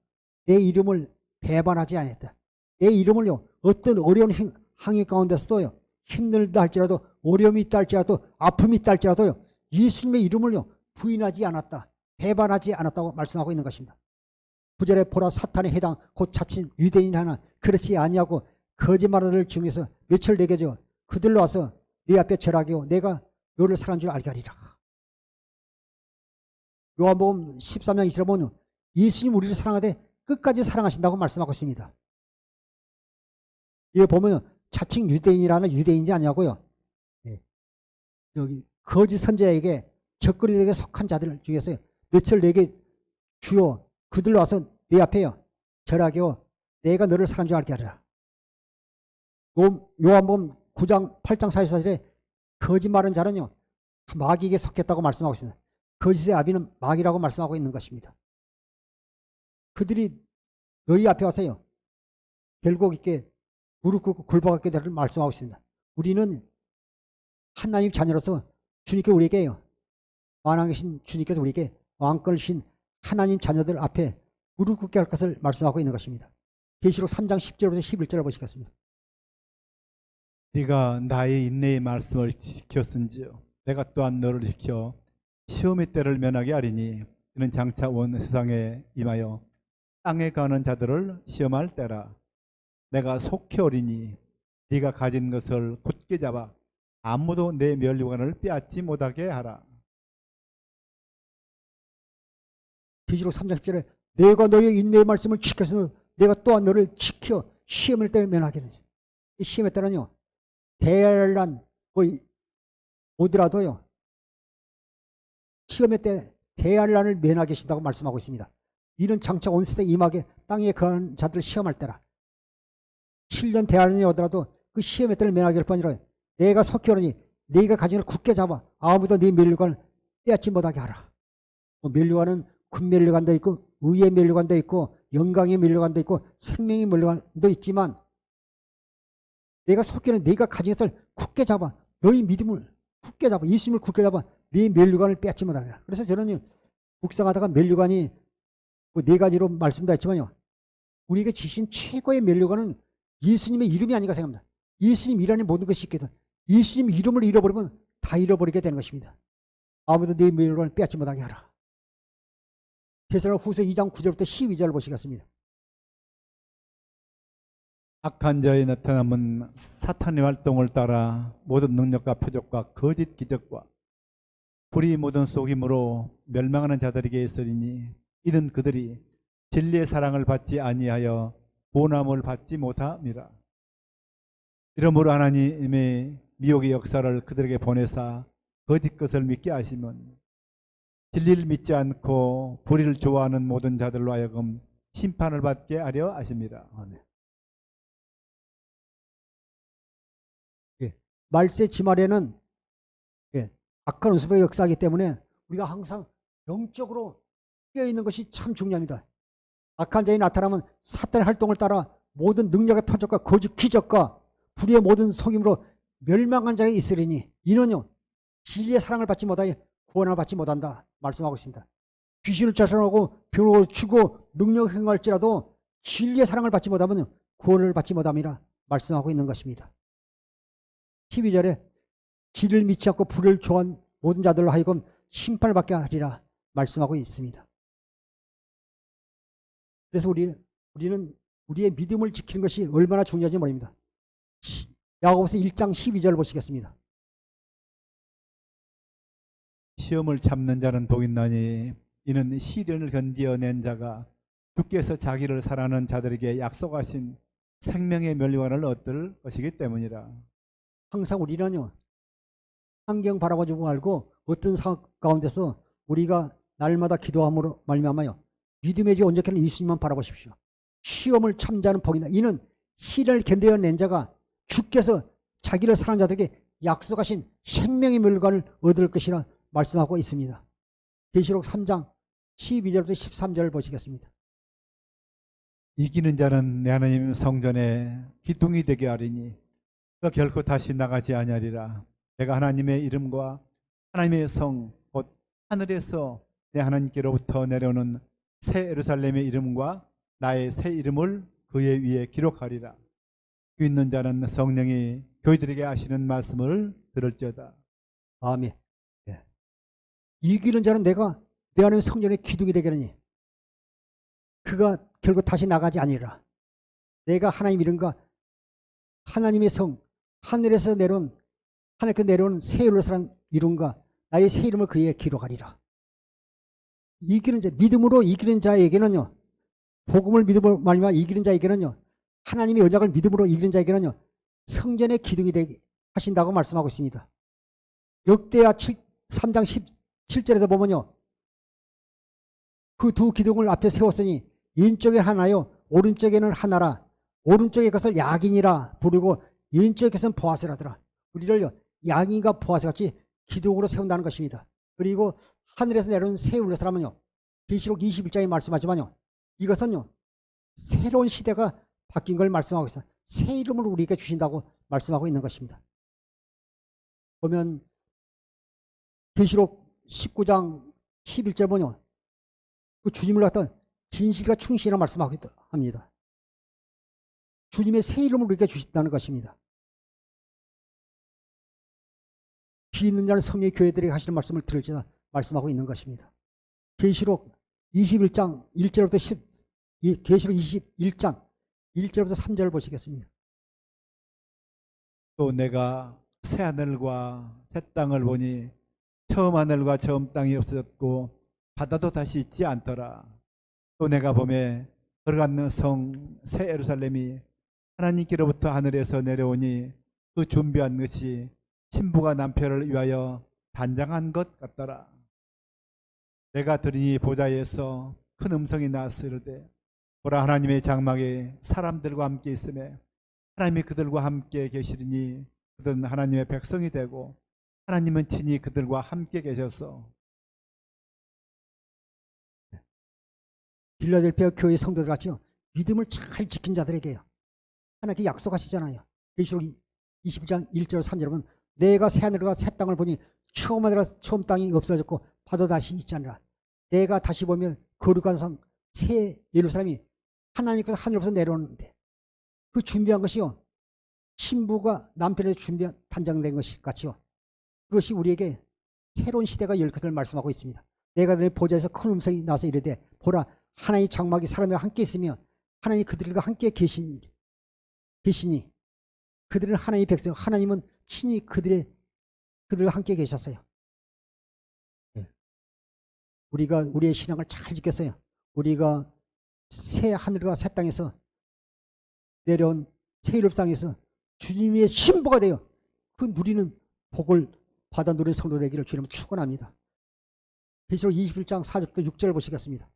내 이름을 배반하지 않았다. 내 이름을요 어떤 어려운 항해 가운데서도요 힘들다 할지라도 어려움이 있다 할지라도 아픔이 있다 할지라도요 예수님의 이름을요 부인하지 않았다. 배반하지 않았다고 말씀하고 있는 것입니다. 9절에 보라 사탄의 해당 곧 자칭 유대인 하나 그렇지 아니하고 거짓말을 중에서 며칠 내게 줘 그들로 와서 네 앞에 절하게 하고 내가 너를 사랑하는 줄 알게 하리라. 요한복음 13장 20절에 보면 예수님 우리를 사랑하되 끝까지 사랑하신다고 말씀하고 있습니다. 여기 보면 자칭 유대인이라는 유대인이 아니냐고요. 예. 여기 거짓 선지자에게 적그리스도에게 속한 자들 중에서 몇을 내게 주요 그들 와서 내 앞에요 절하게요 내가 너를 사람 줄 알게 하리라. 요한복음 9장 8장 44절에 거짓말하는 자는요 마귀에게 속했다고 말씀하고 있습니다. 거짓의 아비는 마귀라고 말씀하고 있는 것입니다. 그들이 너희 앞에 와서요 결국 있게 무릎 꿇고 굴복하게 되를 말씀하고 있습니다. 우리는 하나님 자녀로서 주님께 우리에게요 왕왕이신 주님께서 우리에게 왕권이신 하나님 자녀들 앞에 무릎 꿇게 할 것을 말씀하고 있는 것입니다. 계시록 3장 10절부터 11절을 보시겠습니다. 네가 나의 인내의 말씀을 지켰은지요 내가 또한 너를 지켜 시험의 때를 면하게 하리니 이는 장차 온 세상에 임하여 땅에 가는 자들을 시험할 때라. 내가 속히 오리니 네가 가진 것을 굳게 잡아 아무도 내 면류관을 빼앗지 못하게 하라. 계시록 3장 10절에 내가 너의 인내의 말씀을 지켜서 내가 또한 너를 지켜 시험을 때를 면하게 하리니 이 시험의 때는요 대환란 오더라도요 시험의 때 대환란을 면하게 하신다고 말씀하고 있습니다. 이는 장차 온 세대 임하게 땅에 거하는 자들을 시험할 때라. 7년 대환란이 오더라도 그 시험의 때를 면하게 할 뿐이라 내가 속히 오르니 네가 가진 것을 굳게 잡아 아무도 네 면류관을 빼앗지 못하게 하라. 면류관은 군 면류관도 있고 의의 면류관도 있고 영광의 면류관도 있고 생명의 면류관도 있지만 내가 속히 오르니 네가 가진 것을 굳게 잡아 너희 믿음을 굳게 잡아 예수님을 굳게 잡아 네 면류관을 빼앗지 못하게 하라. 그래서 저는 묵상하다가 면류관이 네 가지로 말씀도 했지만요 우리에게 주신 최고의 면류관은 예수님의 이름이 아닌가 생각합니다. 예수님 이라는 모든 것이 있거든. 예수님 이름을 잃어버리면 다 잃어버리게 되는 것입니다. 아무도 네 면류관을 빼앗지 못하게 하라. 데살로니가후서 2장 9절부터 12절을 보시겠습니다. 악한 자의 나타남은 사탄의 활동을 따라 모든 능력과 표적과 거짓 기적과 불의 모든 속임으로 멸망하는 자들에게 있으리니 이는 그들이 진리의 사랑을 받지 아니하여 구원함을 받지 못함이라. 이러므로 하나님의 미혹의 역사를 그들에게 보내사 거짓 것을 믿게 하시면 진리를 믿지 않고 불의를 좋아하는 모든 자들로 하여금 심판을 받게 하려 하십니다. 아멘. 예, 말세 지말에는 악한 원수의 역사이기 때문에 우리가 항상 영적으로 깨어있는 것이 참 중요합니다. 악한 자이 나타나면 사탄의 활동을 따라 모든 능력의 표적과 거짓 기적과 불의의 모든 속임으로 멸망한 자가 있으리니 이는요 진리의 사랑을 받지 못하여 구원을 받지 못한다 말씀하고 있습니다. 귀신을 자선하고 병으로 치고 능력 행할지라도 진리의 사랑을 받지 못하면 구원을 받지 못함이라 말씀하고 있는 것입니다. 12절에 진리를 믿지 않고 불을 좋아한 모든 자들로 하여금 심판을 받게 하리라 말씀하고 있습니다. 그래서 우리는 우리의 믿음을 지키는 것이 얼마나 중요한지 모릅니다. 야고보서 1장 12절 보시겠습니다. 시험을 참는 자는 복이 있나니 이는 시련을 견디어낸 자가 주께서 자기를 사랑하는 자들에게 약속하신 생명의 면류관을 얻을 것이기 때문이라. 항상 우리는요 환경 바라보지 말고 어떤 상황 가운데서 우리가 날마다 기도함으로 말미암아요 믿음의 주 온전케 하는 예수님만 바라보십시오. 시험을 참자는 복이 있나 이는 시련을 견뎌낸 자가 주께서 자기를 사랑하는 자들에게 약속하신 생명의 면류관을 얻을 것이라 말씀하고 있습니다. 계시록 3장 12절부터 13절을 보시겠습니다. 이기는 자는 내 하나님 성전에 기둥이 되게 하리니 그가 결코 다시 나가지 아니하리라. 내가 하나님의 이름과 하나님의 성 곧 하늘에서 내 하나님께로부터 내려오는 새 예루살렘의 이름과 나의 새 이름을 그의 위에 기록하리라. 귀 있는 자는 성령이 교회들에게 하시는 말씀을 들을지어다. 아멘. 예. 이기는 자는 내가 내 하나님 성전의 기둥이 되겠느니 그가 결국 다시 나가지 아니라 내가 하나님 이름과 하나님의 성 하늘에서 내려온 하나님께 내려온 새 예루살렘 이름과 나의 새 이름을 그에게 기록하리라. 이기는 자 믿음으로 이기는 자에게는요 복음을 믿음으로 말미암아 이기는 자에게는요 하나님의 언약을 믿음으로 이기는 자에게는요, 성전의 기둥이 되게 하신다고 말씀하고 있습니다. 역대하 3장 17절에도 보면요, 그 두 기둥을 앞에 세웠으니 왼쪽에 하나요 오른쪽에는 하나라. 오른쪽에 것을 야긴이라 부르고 왼쪽에 것은 보아스라더라. 우리를 야긴과 보아스 같이 기둥으로 세운다는 것입니다. 그리고 하늘에서 내려온 새 울레사람은요, 계시록 21장에 말씀하지만요, 이것은요 새로운 시대가 바뀐 걸 말씀하고 있어요. 새 이름을 우리에게 주신다고 말씀하고 있는 것입니다. 보면 계시록 19장 11절 보면 그 주님을 갖다 진실과 충실이라고 말씀하고 합니다. 주님의 새 이름을 우리에게 주신다는 것입니다. 비 있는 자는 성의 교회들에게 하시는 말씀을 들을지다 말씀하고 있는 것입니다. 계시록 21장 1절부터 계시록 21장 1절부터 3절을 보시겠습니다. 또 내가 새 하늘과 새 땅을 보니 처음 하늘과 처음 땅이 없어졌고 바다도 다시 있지 않더라. 또 내가 보매 거룩한 성 새 예루살렘이 하나님께로부터 하늘에서 내려오니 그 준비한 것이 신부가 남편을 위하여 단장한 것 같더라. 내가 들으니 보좌에서 큰 음성이 나서 이르되 보라, 하나님의 장막에 사람들과 함께 있으며 하나님이 그들과 함께 계시리니 그들은 하나님의 백성이 되고 하나님은 친히 그들과 함께 계셔서. 빌라델피아 교회 성도들 같이요, 믿음을 잘 지킨 자들에게요, 하나님께 약속하시잖아요. 계시록 21장 1절 3절 보면 내가 새 하늘과 새 땅을 보니 처음 하늘과 처음 땅이 없어졌고 바다 다시 있지 않으라. 내가 다시 보면 거룩한 성 새 예루살렘이 하나님께서 하늘로부터 내려오는데 그 준비한 것이요, 신부가 남편에게 준비한 단장된 것이 같이요, 그것이 우리에게 새로운 시대가 열 것을 말씀하고 있습니다. 내가 내 보좌에서 큰 음성이 나서 이르되 보라, 하나님의 장막이 사람과 함께 있으며 하나님이 그들과 함께 계시니 그들은 하나님의 백성, 하나님은 친히 그들과 함께 계셨어요. 우리가 우리의 신앙을 잘 지켰어요. 우리가 새 하늘과 새 땅에서 내려온 새 율법상에서 주님의 신부가 되어 그 누리는 복을 받아 누리는 성도 되기를 주님은 축원합니다. 계시록 21장 4절부터 6절 보시겠습니다.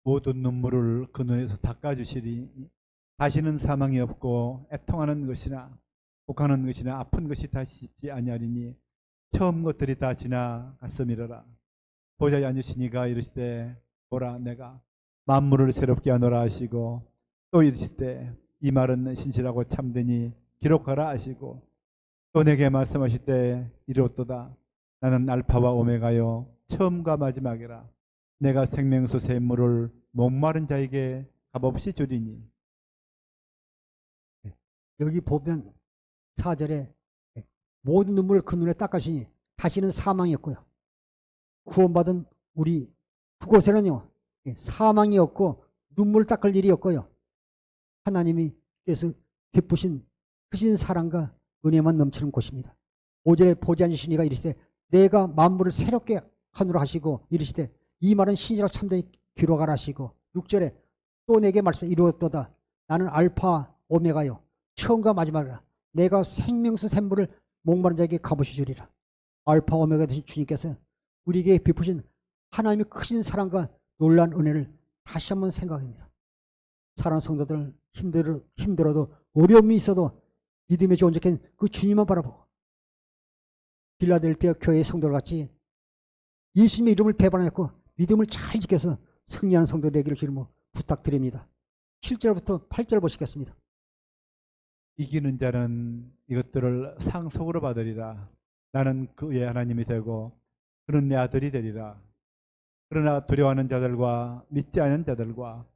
모든 눈물을 그 눈에서 닦아주시리. 다시는 사망이 없고 애통하는 것이나 혹하는 것이나 아픈 것이 다시 있지 아니하리니 처음 것들이 다 지나갔음이로라. 보좌에 앉으시니가 이르시되 보라, 내가 만물을 새롭게 하노라 하시고 또 이르시되 이 말은 신실하고 참되니 기록하라 하시고 또 내게 말씀하실 때 이르었도다. 나는 알파와 오메가요 처음과 마지막이라. 내가 생명수 샘물을 목마른 자에게 값없이 주리니. 여기 보면 4절에 모든 눈물을 그 눈에 닦아주시니 다시는 사망이 없고요, 구원받은 우리 그곳에는요 사망이 없고 눈물 닦을 일이 없고요, 하나님께서 베푸신 크신 사랑과 은혜만 넘치는 곳입니다. 5절에 보지 않으시니가 이르시되 내가 만물을 새롭게 하노라 하시고 이르시되 이 말은 신실하고 참되이 기록하라 하시고 6절에 또 내게 말씀해 이루었도다. 나는 알파 오메가요 처음과 마지막이라. 내가 생명수 샘물을 목마른 자에게 값없이 주리라. 알파 오메가 되신 주님께서 우리에게 베푸신 하나님의 크신 사랑과 놀라운 은혜를 다시 한번 생각합니다. 사랑하는 성도들, 힘들어도 어려움이 있어도 믿음의 좋은 적인 그 주님만 바라보고 빌라델피아 교회의 성도들 같이 예수님의 이름을 배반했고 믿음을 잘 지켜서 승리하는 성도들 되기를 주님으로 부탁드립니다. 7절부터 8절 보시겠습니다. 이기는 자는 이것들을 상속으로 받으리라. 나는 그의 하나님이 되고 그는 내 아들이 되리라. 그러나 두려워하는 자들과 믿지 않는 자들과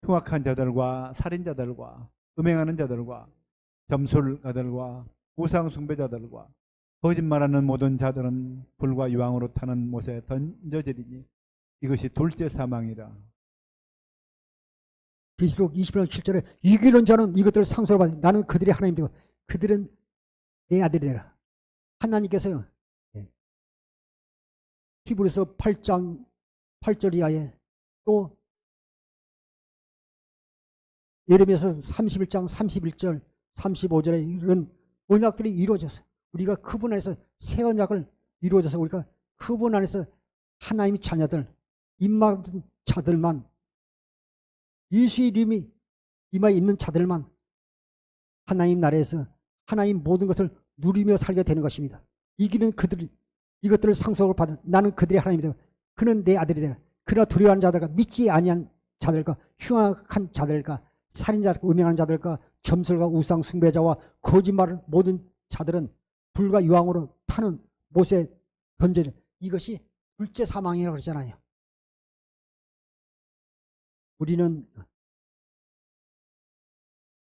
흉악한 자들과 살인자들과 음행하는 자들과 점술가들과 우상 숭배자들과 거짓말하는 모든 자들은 불과 유황으로 타는 못에 던져지리니 이것이 둘째 사망이라. 계시록 20장 7절에 이기는 자는 이것들을 상속으로 받으니 나는 그들의 하나님 되고 그들은 내 아들이 되라. 하나님께서요 히브리서 8장 8절 이하에 또 예레미야서 31장 31절 35절에 이런 언약들이 이루어져서 우리가 그분 안에서 새 언약을 이루어져서 우리가 그분 안에서 하나님의 자녀들 입맞은 자들만 예수의 이름이 임하에 있는 자들만 하나님 나라에서 하나님 모든 것을 누리며 살게 되는 것입니다. 이기는 그들 이것들을 상속을 받은 나는 그들의 하나님이 되고 그는 내 아들이 되라. 그러나 두려워하는 자들과 믿지 아니한 자들과 흉악한 자들과 살인자들과 음행하는 자들과 점술과 우상 숭배자와 거짓말을 모든 자들은 불과 유황으로 타는 못에 던지는 이것이 둘째 사망이라고 그러잖아요. 우리는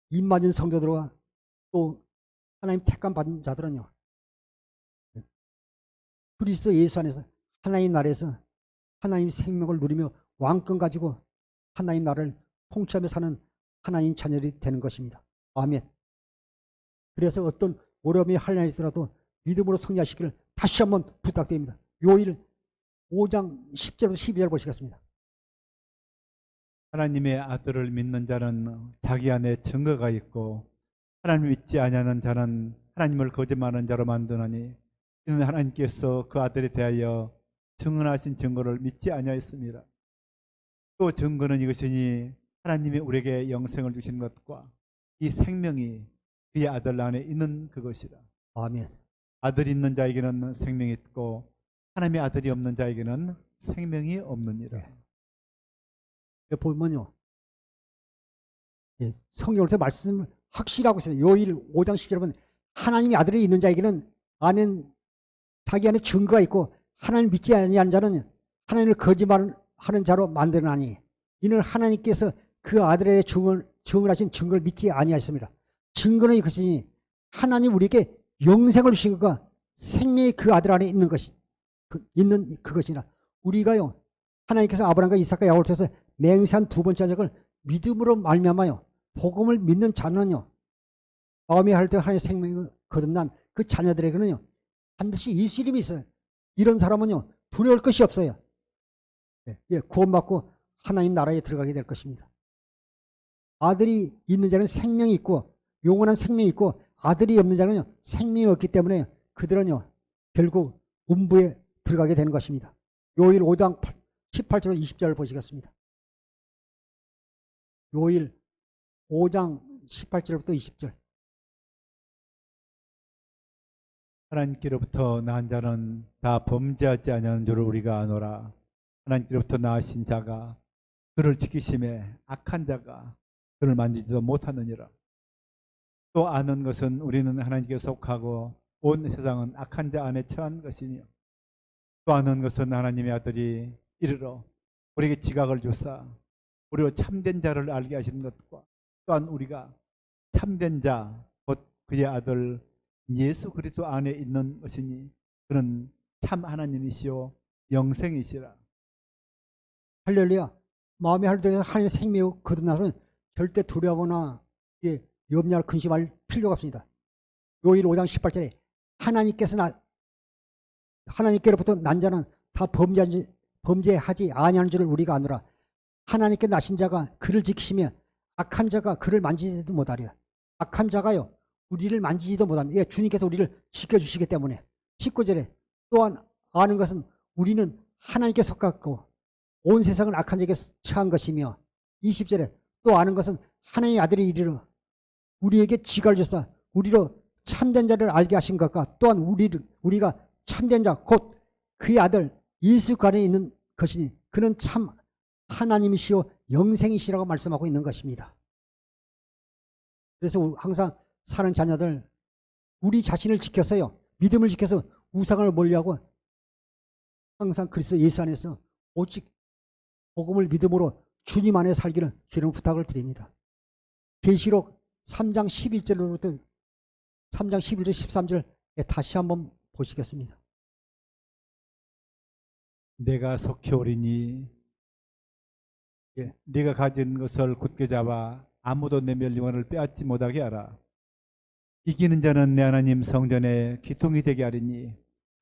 입맞은 성도들과 또 하나님 택감 받은 자들은요. 그리스도 예수 안에서 하나님 나라에서 하나님 생명을 누리며 왕권 가지고 하나님 나라를 통치하며 사는 하나님 자녀들이 되는 것입니다. 아멘. 그래서 어떤 어려움이 한량이 있더라도 믿음으로 승리하시기를 다시 한번 부탁드립니다. 요일 5장 10절부터 12절 보시겠습니다. 하나님의 아들을 믿는 자는 자기 안에 증거가 있고 하나님을 믿지 아니하는 자는 하나님을 거짓말하는 자로 만드나니 이는 하나님께서 그 아들에 대하여 증언하신 증거를 믿지 아니하였습니다. 또 증거는 이것이니 하나님이 우리에게 영생을 주신 것과 이 생명이 그의 아들 안에 있는 그것이라. 아멘. 아들이 있는 자에게는 생명이 있고 하나님의 아들이 없는 자에게는 생명이 없느니라. 보면요. 성경을 때 말씀을 확실하고 있어요. 요일 5장 10절에 보면 하나님의 아들이 있는 자에게는 자기 안에 증거가 있고 하나님을 믿지 아니하는 자는 하나님을 거짓말하는 자로 만드나니 이는 하나님께서 그 아들의 증언하신 증거를 믿지 아니하였습니다. 증거는 이것이니 하나님 우리에게 영생을 주신 것과 생명이 그 아들 안에 있는 것이 있는 그것이나 우리가요 하나님께서 아브라함과 이삭과 야곱을 통해서 맹세한 두 번째 약속을 믿음으로 말미암아요 복음을 믿는 자는요 마음에 할 때 하나님의 생명이 거듭난 그 자녀들에게는요 반드시 예수 이름이 있어요. 이런 사람은요 두려울 것이 없어요. 구원받고 하나님 나라에 들어가게 될 것입니다. 아들이 있는 자는 생명이 있고 영원한 생명이 있고 아들이 없는 자는요 생명이 없기 때문에 그들은요 결국 음부에 들어가게 되는 것입니다. 요일 5장 18절 20절을 보시겠습니다. 요일 5장 18절부터 20절. 하나님께로부터 나은 자는 다 범죄하지 아니하는 줄을 우리가 아노라. 하나님께로부터 나으신 자가 그를 지키심에 악한 자가 그를 만지지도 못하느니라. 또 아는 것은 우리는 하나님께 속하고 온 세상은 악한 자 안에 처한 것이니요. 또 아는 것은 하나님의 아들이 이르러 우리에게 지각을 주사 우리로 참된 자를 알게 하신 것과 또한 우리가 참된 자 곧 그의 아들 예수 그리스도 안에 있는 것이니 그는 참 하나님이시요 영생이시라. 할렐루야. 마음에 할 때 하나님의 생명이 거듭나서는 절대 두려워하거나 염려할 근심할 필요가 없습니다. 요일 5장 18절에 하나님께로부터 난 자는 다 범죄하지 아니하는 줄을 우리가 아노라. 하나님께 나신 자가 그를 지키시며 악한 자가 그를 만지지도 못하리라. 악한 자가요 우리를 만지지도 못합니다. 주님께서 우리를 지켜주시기 때문에. 19절에 또한 아는 것은 우리는 하나님께 속았고 온 세상은 악한 자에게 처한 것이며 20절에 또 아는 것은 하나님의 아들이 이르러 우리에게 지각을 주사 우리로 참된 자를 알게 하신 것과 또한 우리가 참된 자 곧 그의 아들 예수 안에 있는 것이니 그는 참 하나님이시오 영생이시라고 말씀하고 있는 것입니다. 그래서 항상 사는 자녀들 우리 자신을 지켜서요 믿음을 지켜서 우상을 멀리하고 항상 그리스도 예수 안에서 오직 복음을 믿음으로 주님 안에 살기를 주님 부탁을 드립니다. 계시록 3장 11절로부터 3장 11절 13절 다시 한번 보시겠습니다. 내가 속히 오리니 네가 가진 것을 굳게 잡아 아무도 내 멸류관을 빼앗지 못하게 하라. 이기는 자는 내 하나님 성전에 기둥이 되게 하리니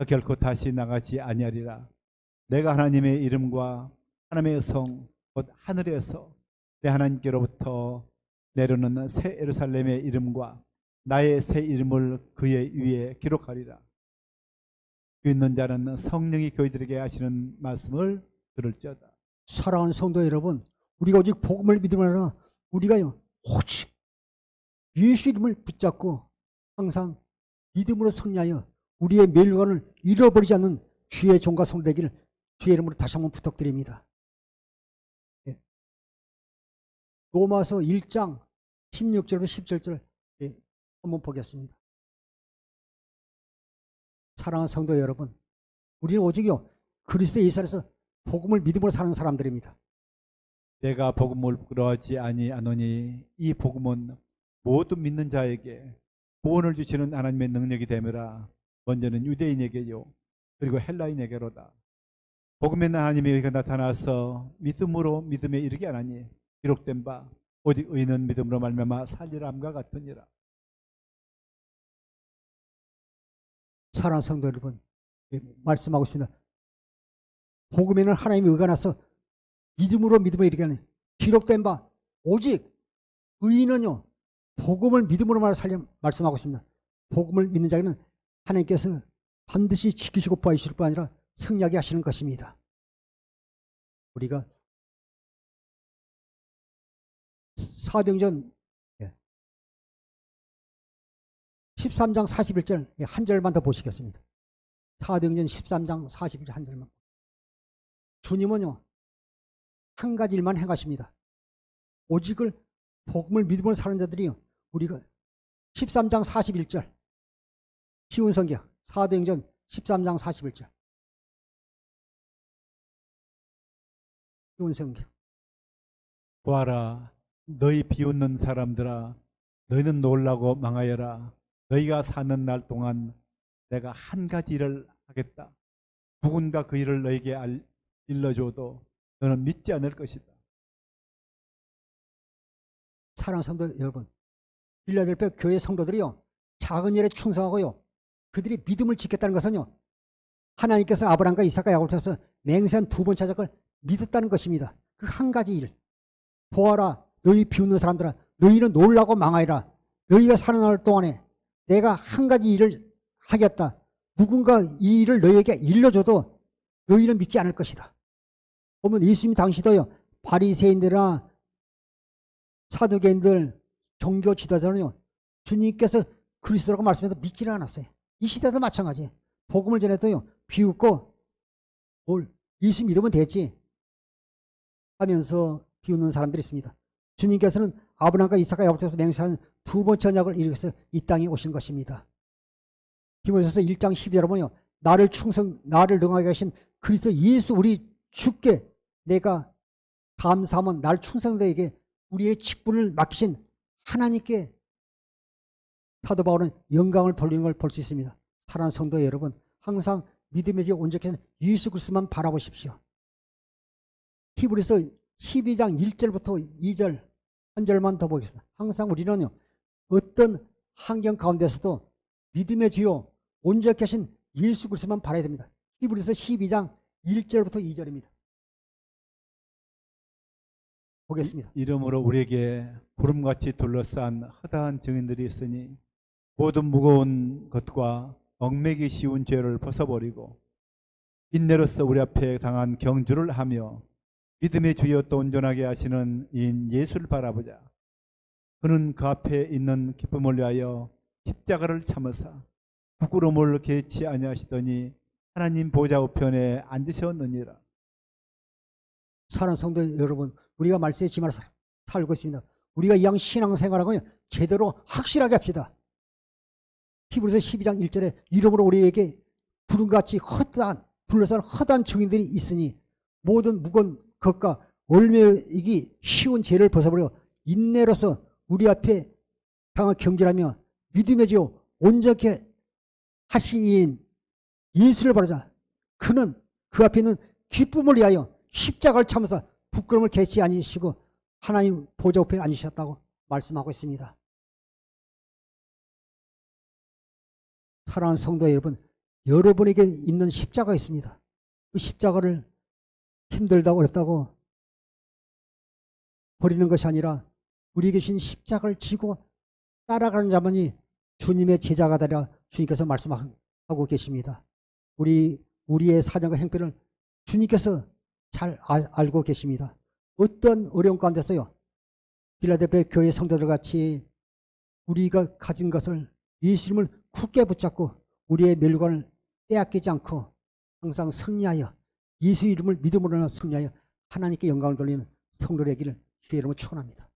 결코 다시 나가지 아니하리라. 내가 하나님의 이름과 하나님의 성 곧 하늘에서 내 하나님께로부터 내려는 새 예루살렘의 이름과 나의 새 이름을 그의 위에 기록하리라. 귀 있는 자는 성령이 교회들에게 하시는 말씀을 들을지어다. 사랑하는 성도 여러분, 우리가 오직 복음을 믿으면 아니라 우리가요 오직 예수 이름을 붙잡고 항상 믿음으로 승리하여 우리의 멸관을 잃어버리지 않는 주의 종과 성도 되기를 주의 이름으로 다시 한번 부탁드립니다. 예. 로마서 1장 16절부터 17절 한번 보겠습니다. 사랑하는 성도 여러분, 우리는 오직요 그리스도 예수 안에서 복음을 믿음으로 사는 사람들입니다. 내가 복음을 부끄러워하지 아니하노니 이 복음은 모든 믿는 자에게 구원을 주시는 하나님의 능력이 되므라. 먼저는 유대인에게요 그리고 헬라인에게로다. 복음에는 하나님의 의가 나타나서 믿음으로 믿음에 이르게 하나니 기록된 바 오직 의인은 믿음으로 말미암아 살리람과 같으니라. 사랑하는 성도 여러분, 말씀하고 있습니다. 복음에는 하나님의 의가 나서 믿음으로 믿음에 이르게 하니 기록된 바 오직 의인은요 복음을 믿음으로 말씀하고 있습니다. 복음을 믿는 자에게는 하나님께서 반드시 지키시고 보호하실 뿐 아니라 승리하게 하시는 것입니다. 우리가 사도행전 13장 41절 한 절만 더 보시겠습니다. 사도행전 13장 41절 한 절만. 주님은요 한 가지 일만 행하십니다. 오직을 복음을 믿음으로 사는 자들이요 우리가 13장 41절 쉬운 성경 사도행전 13장 41절 쉬운 성경. 보아라 너희 비웃는 사람들아 너희는 놀라고 망하여라. 너희가 사는 날 동안 내가 한 가지 일을 하겠다. 누군가 그 일을 너희에게 일러줘도 너는 믿지 않을 것이다. 사랑하는 성도 여러분, 필라델피아 교회 성도들이요 작은 일에 충성하고요 그들이 믿음을 지켰다는 것은요 하나님께서 아브라함과 이삭과 야곱을 통해서 맹세한 두 번째 작을 믿었다는 것입니다. 그 한 가지 일. 보아라 너희 비웃는 사람들아 너희는 놀라고 망하리라. 너희가 사는 날 동안에 내가 한 가지 일을 하겠다. 누군가 이 일을 너희에게 일러줘도 너희는 믿지 않을 것이다. 보면 예수님 당시도요 바리새인들이나 사두개인들 종교 지도자는요 주님께서 그리스도라고 말씀해도 믿지를 않았어요. 이 시대도 마찬가지. 복음을 전해도요 비웃고 뭘 예수 믿으면 되지 하면서 비웃는 사람들이 있습니다. 주님께서는 아브라함과 이삭과 야곱을 통해서 맹세한 두 번째 언약을 이루어서 이 땅에 오신 것입니다. 디모데후서 1장 12절에 보면요 나를 능하게 하신 그리스도 예수 우리 주께 내가 감사하면 나를 충성되게 우리의 직분을 맡기신 하나님께 사도 바울은 영광을 돌리는 걸 볼 수 있습니다. 사랑하는 성도 여러분, 항상 믿음의 주 온전케 예수 그리스도만 바라보십시오. 히브리서 12장 1절부터 2절 한 절만 더 보겠습니다. 항상 우리는요 어떤 환경 가운데서도 믿음의 주요 온전케 하신 예수 그리스도만 바라야 됩니다. 히브리서 12장 1절부터 2절입니다. 보겠습니다. 이름으로 우리에게 구름같이 둘러싼 허다한 증인들이 있으니 모든 무거운 것과 얽매기 쉬운 죄를 벗어버리고 인내로서 우리 앞에 당한 경주를 하며 믿음의 주여 또 온전하게 하시는 이인 예수를 바라보자. 그는 그 앞에 있는 기쁨을 위하여 십자가를 참으사 부끄러움을 개치 아니하시더니 하나님 보좌 우편에 앉으셨느니라. 사랑하는 성도 여러분, 우리가 말세의 지마를 살고 있습니다. 우리가 이왕 신앙생활하고 제대로 확실하게 합시다. 히브리서 12장 1절에 이름으로 우리에게 구름같이 둘러싼 허다한 증인들이 있으니 모든 무거운 것과 얽매이기 쉬운 죄를 벗어버려 인내로서 우리 앞에 당한 경질하며 믿음의 주 온전케 하시인 예수를 바라자. 그는 그 앞에 있는 기쁨을 위하여 십자가를 참으사 부끄러움을 개치 아니시고 하나님 보좌 우편에 앉으셨다고 말씀하고 있습니다. 사랑하는 성도 여러분, 여러분에게 있는 십자가 있습니다. 그 십자가를 힘들다고 어렵다고 버리는 것이 아니라 우리에게 주신 십자가를 지고 따라가는 자만이 주님의 제자가 되라 주님께서 말씀하고 계십니다. 우리의 사정과 행편을 주님께서 잘 알고 계십니다. 어떤 어려운 가운데서요, 빌라델피아 교회 성도들 같이 우리가 가진 것을 예수 이름을 굳게 붙잡고 우리의 멸관을 빼앗기지 않고 항상 승리하여 예수 이름을 믿음으로 승리하여 하나님께 영광을 돌리는 성도되기를 주의 이름으로 축원합니다.